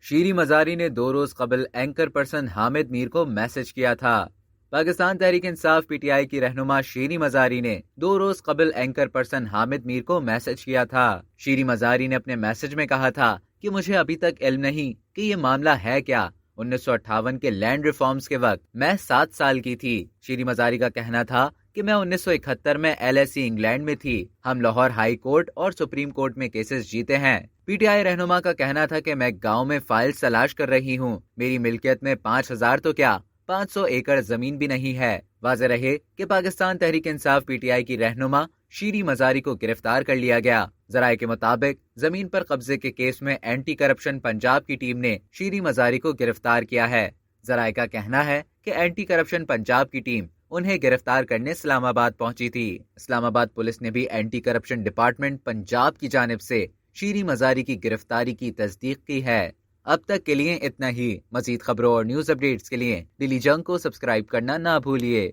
شیریں مزاری نے 2 روز قبل anchor person Hamid میر کو میسج کیا تھا۔ Pakistan Tehreek Insaf P T I کی رہنما شیریں مزاری نے 2 روز قبل اینکر پرسن حامد میر کو میسج کیا تھا۔ شیریں مزاری نے اپنے میسج میں کہا تھا کہ مجھے ابھی تک علم نہیں کہ یہ معاملہ ہے کیا۔ 1958 کے لینڈ ریفارمز کے وقت میں 7 سال کی تھی۔ شیریں مزاری کا کہنا تھا کہ میں 1971 میں LSE انگلینڈ میں تھی۔ ہم لاہور ہائی کورٹ اور سپریم کورٹ میں کیسز جیتے ہیں۔ پی ٹی آئی رہنما کا کہنا تھا کہ میں گاؤں میں فائلز تلاش کر رہی ہوں، میری ملکیت میں 5000 تو کیا 500 ایکڑ زمین بھی نہیں ہے۔ واضح رہے کہ Pakistan Tehreek Insaf P T I کی رہنما شیریں مزاری کو گرفتار کر لیا گیا۔ ذرائع کے مطابق زمین پر قبضے کے کیس میں اینٹی کرپشن پنجاب کی ٹیم نے شیریں مزاری کو گرفتار کیا ہے۔ ذرائع کا کہنا ہے کہ اینٹی کرپشن پنجاب کی ٹیم انہیں گرفتار کرنے اسلام آباد پہنچی تھی۔ اسلام آباد پولیس نے بھی اینٹی کرپشن ڈپارٹمنٹ پنجاب کی جانب سے شیریں مزاری کی گرفتاری کی تصدیق کی ہے۔ اب تک کے لیے اتنا ہی۔ مزید خبروں اور نیوز اپڈیٹس کے لیے ڈیلی جنگ کو سبسکرائب کرنا نہ بھولیے۔